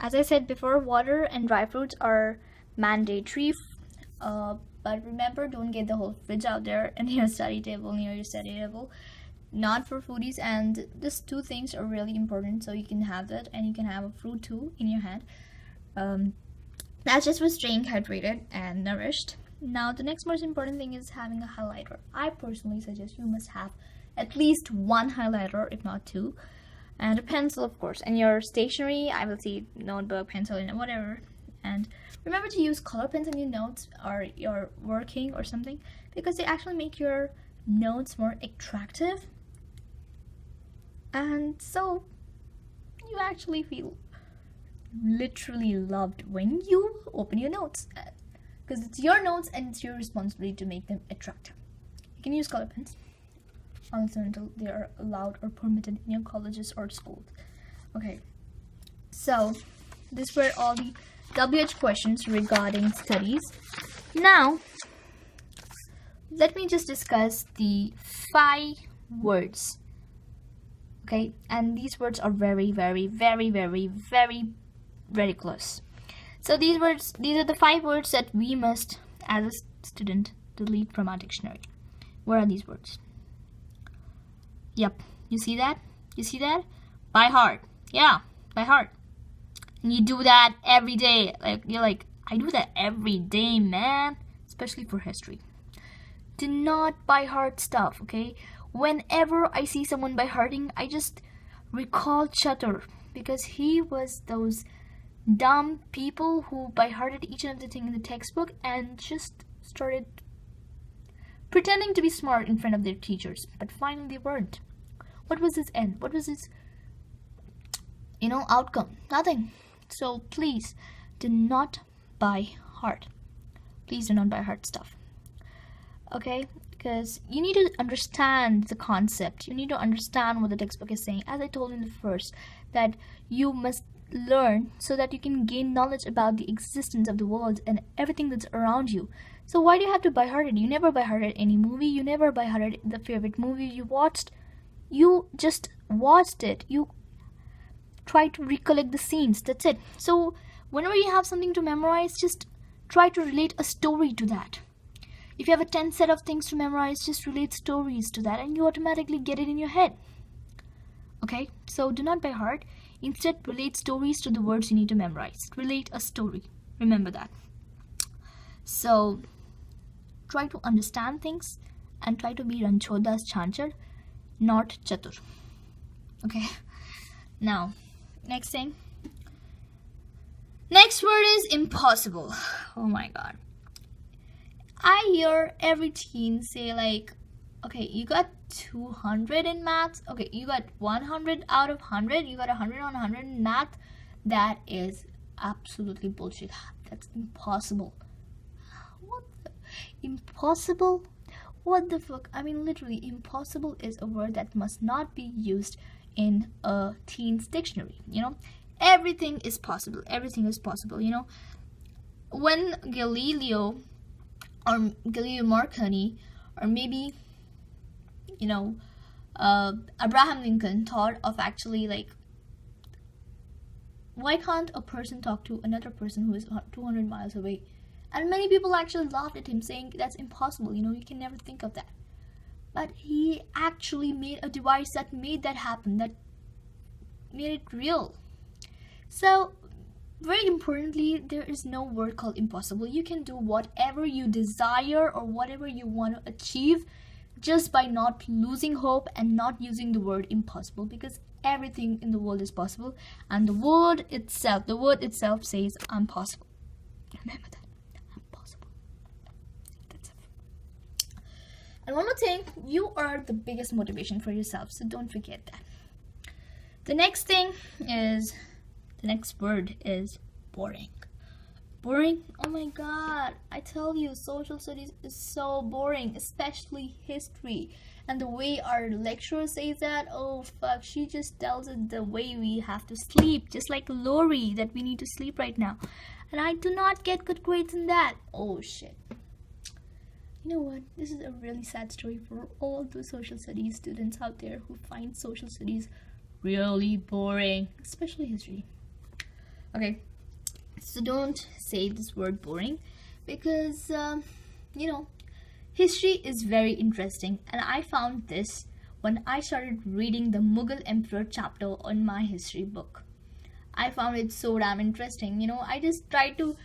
As I said before, water and dry fruits are mandatory. But remember, don't get the whole fridge out there in your study table, near your study table. Not for foodies. And these two things are really important, so you can have that, and you can have a fruit too in your hand. That's just for staying hydrated and nourished. Now, the next most important thing is having a highlighter. I personally suggest you must have at least one highlighter, if not two, and a pencil, of course, and your stationery. I will see notebook, pencil, and whatever. And remember to use color pens in your notes or your working or something, because they actually make your notes more attractive, and so you actually feel literally loved when you open your notes, because it's your notes and it's your responsibility to make them attractive. You can use color pens also until they are allowed or permitted in your colleges or schools. Okay, so these were all the WH questions regarding studies. Now let me just discuss the 5 words. Okay, and these words are very, very, very, very, very, very close. So these are the 5 words that we must, as a student, delete from our dictionary. What are these words? Yep, you see that? You see that? By heart. Yeah, by heart. And you do that every day. You're like, I do that every day, man. Especially for history. Do not by heart stuff, okay? Whenever I see someone by hearting, I just recall Chatur, because he was those dumb people who by hearted each and everything in the textbook and just started pretending to be smart in front of their teachers, but finally they weren't. What was his end? What was his outcome? Nothing. So please do not by heart. Please do not by heart stuff. Okay, because you need to understand the concept. You need to understand what the textbook is saying. As I told in the first, that you must learn so that you can gain knowledge about the existence of the world and everything that's around you. So why do you have to by heart it? You never by hearted any movie. You never by hearted the favorite movie you watched. You just watched it. You try to recollect the scenes. That's it. So whenever you have something to memorize, just try to relate a story to that. If you have a 10 set of things to memorize, just relate stories to that and you automatically get it in your head. Okay, so do not by heart. Instead, relate stories to the words you need to memorize. Relate a story. Remember that. So try to understand things and try to be Ranchodas Chanchar, not Chatur. Okay, now next thing. Next word is impossible. Oh my god. I hear every teen say like, okay, you got 200 in maths. Okay, you got 100 out of 100. You got 100 on 100 in math. That is absolutely bullshit. That's impossible. What the? Impossible? What the fuck? I mean, literally, impossible is a word that must not be used in a teen's dictionary. Everything is possible. Everything is possible. When Galileo Marconi, or maybe Abraham Lincoln thought of actually like, why can't a person talk to another person who is 200 miles away? And many people actually laughed at him, saying that's impossible, you can never think of that. But he actually made a device that made that happen, that made it real. So very importantly, there is no word called impossible. You can do whatever you desire or whatever you want to achieve just by not losing hope and not using the word impossible, because everything in the world is possible, and the word itself says I'm possible. Remember that. I'm possible. That's it. And one more thing, you are the biggest motivation for yourself, so don't forget that. The next word is boring. Boring? Oh my god, I tell you, social studies is so boring, especially history. And the way our lecturer says that, oh fuck, she just tells it the way we have to sleep, just like Lori, that we need to sleep right now. And I do not get good grades in that. Oh shit. You know what? This is a really sad story for all the social studies students out there who find social studies really boring, especially history. Okay, so don't say this word boring, because you know, history is very interesting, and I found this when I started reading the Mughal Emperor chapter on my history book. I found it so damn interesting. I just tried to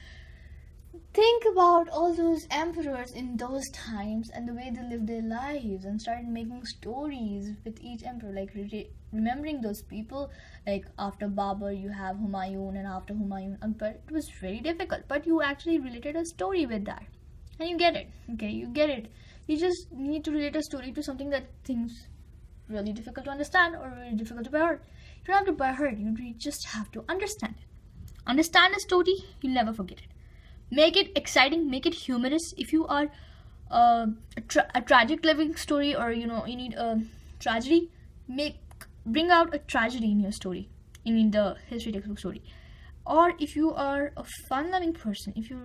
think about all those emperors in those times and the way they lived their lives, and started making stories with each emperor, like remembering those people. Like after Babur you have Humayun, and after Humayun Akbar. It was very difficult, but you actually related a story with that, and you get it. Okay, you get it. You just need to relate a story to something that things really difficult to understand or really difficult to bear. You don't have to bear heart, you just have to understand it. Understand a story, you'll never forget it. Make it exciting, make it humorous. If you are a tragic living story, or you need a tragedy, bring out a tragedy in your story, in the history textbook story. Or if you are a fun loving person, if you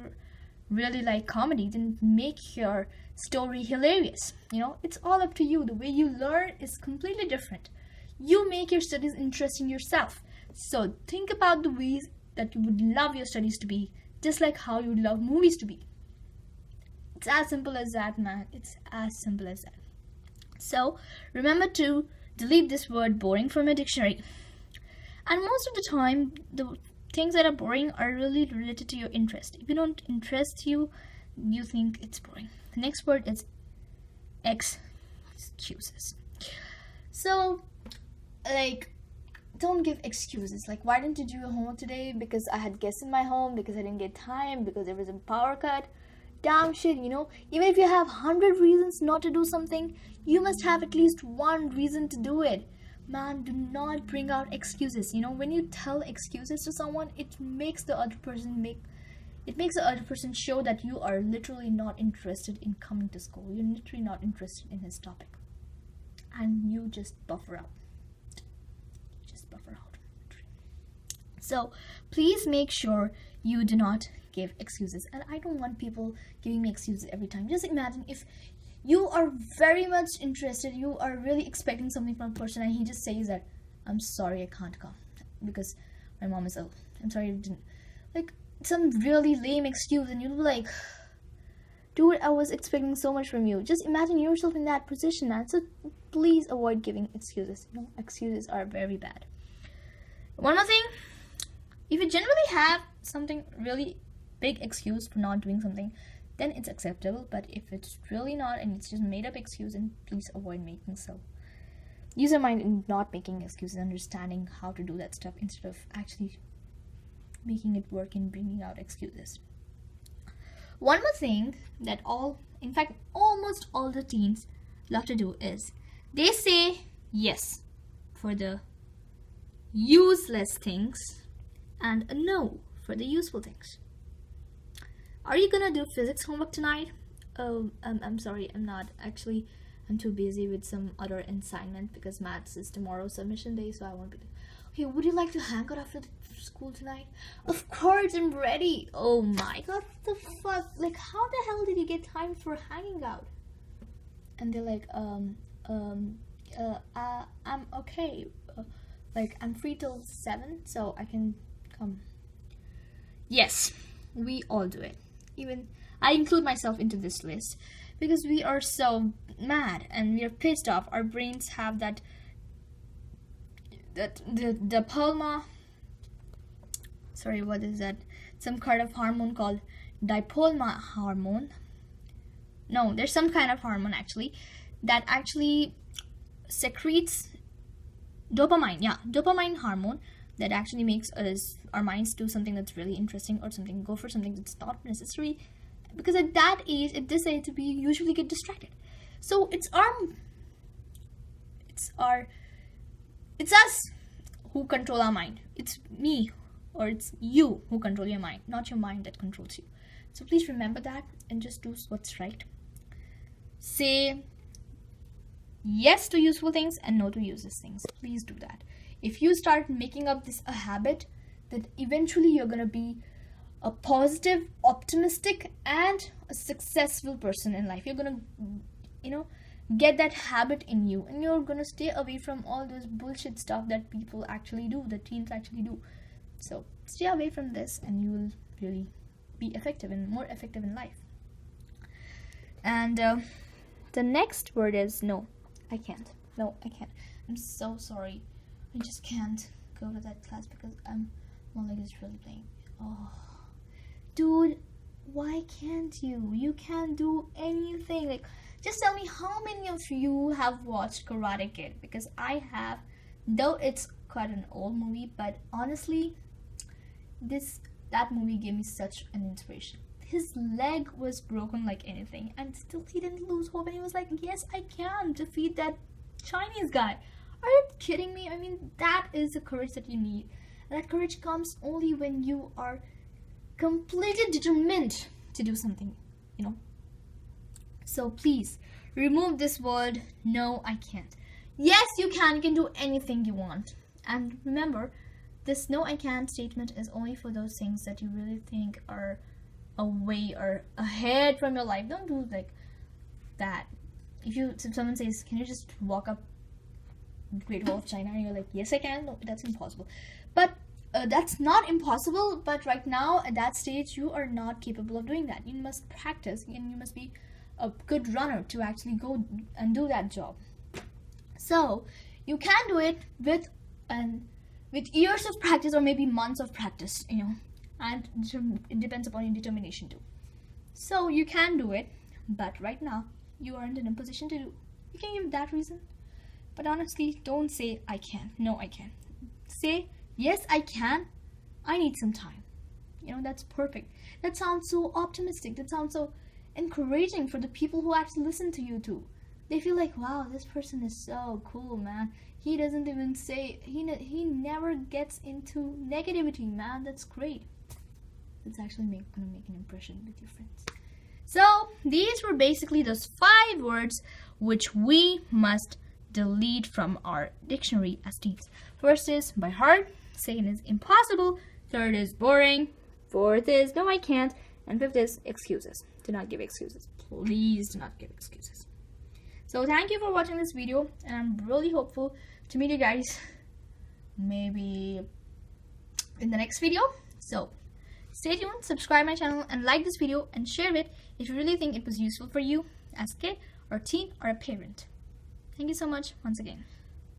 really like comedy, then make your story hilarious. It's all up to you. The way you learn is completely different. You make your studies interesting yourself. So think about the ways that you would love your studies to be, just like how you would love movies to be. It's as simple as that, man. It's as simple as that. So remember to delete this word boring from your dictionary. And most of the time, the things that are boring are really related to your interest. If you don't interest you, you think it's boring. The next word is excuses. So, like, don't give excuses. Like, why didn't you do your homework today? Because I had guests in my home, because I didn't get time, because there was a power cut. Damn shit, even if you have 100 reasons not to do something, you must have at least one reason to do it. Man, do not bring out excuses. When you tell excuses to someone, it makes the other person show that you are literally not interested in coming to school. You're literally not interested in his topic, and you just buffer out. So please make sure you do not give excuses. And I don't want people giving me excuses every time. Just imagine if you are very much interested, you are really expecting something from a person, and he just says that, I'm sorry, I can't come because my mom is ill. I'm sorry, I didn't. Like, some really lame excuse, and you'll be like, dude, I was expecting so much from you. Just imagine yourself in that position, man. So please avoid giving excuses. Excuses are very bad. One more thing, if you generally have something really big excuse for not doing something, then it's acceptable. But if it's really not, and it's just made up excuse, then please avoid making so. Use your mind in not making excuses, understanding how to do that stuff instead of actually making it work and bringing out excuses. One more thing that almost all the teens love to do is they say yes for the useless things and a no for the useful things. Are you gonna do physics homework tonight? Oh, I'm sorry, I'm not. Actually, I'm too busy with some other assignment because maths is tomorrow's submission day, so I won't be there. Okay, would you like to hang out after school tonight? Of course, I'm ready. Oh my god, what the fuck? Like, how the hell did you get time for hanging out? And they're like, I'm okay. Like, I'm free till 7, so I can come. Yes, we all do it. Even I include myself into this list because we are so mad and we are pissed off. Our brains have the palma. Sorry, what is that? Some kind of hormone called dipolma hormone. No, there's some kind of hormone actually that actually secretes dopamine. Yeah, dopamine hormone that actually makes our minds do something that's really interesting, or go for something that's not necessary, because at this age we usually get distracted. So it's us who control our mind. It's me or it's you who control your mind, not your mind that controls you. So please remember that and just do what's right. Say yes to useful things and no to useless things. Please do that. If you start making up a habit, that eventually you're going to be a positive, optimistic, and a successful person in life. You're going to, get that habit in you, and you're going to stay away from all those bullshit stuff that people actually do, that teens actually do. So stay away from this and you will really be effective and more effective in life. And the next word is no, I can't. No, I can't. I'm so sorry. I just can't go to that class because my leg is really playing. Oh, dude, why can't you? You can't do anything. Like, just tell me how many of you have watched Karate Kid? Because I have, though it's quite an old movie, but honestly, that movie gave me such an inspiration. His leg was broken like anything, and still he didn't lose hope, and he was like, yes, I can defeat that Chinese guy. Are you kidding me? I mean, that is the courage that you need. And that courage comes only when you are completely determined to do something, you know. So please, remove this word, no, I can't. Yes, you can. You can do anything you want. And remember, this no, I can't statement is only for those things that you really think are away or ahead from your life. Don't do like that. If someone says, can you just walk up Great Wall of China, and you're like, yes, I can. No, that's impossible. But that's not impossible, but right now at that stage you are not capable of doing that. You must practice, and you must be a good runner to actually go and do that job. So you can do it with years of practice, or maybe months of practice, you know, and it depends upon your determination too. So you can do it, but right now you aren't in a position to do. You can give that reason, but honestly, don't say I can. No, I can. Say yes, I can. I need some time. You know, that's perfect. That sounds so optimistic. That sounds so encouraging for the people who actually listen to you too. They feel like, wow, this person is so cool, man. He doesn't even say, he never gets into negativity, man. That's great. It's actually gonna make an impression with your friends. So these were basically those 5 words which we must delete from our dictionary as teens. First is by heart, second is impossible, third is boring, fourth is no, I can't, and fifth is excuses. Do not give excuses. Please do not give excuses. So thank you for watching this video, and I'm really hopeful to meet you guys maybe in the next video. So stay tuned, subscribe my channel, and like this video and share it if you really think it was useful for you as a kid or teen or a parent. Thank you so much once again.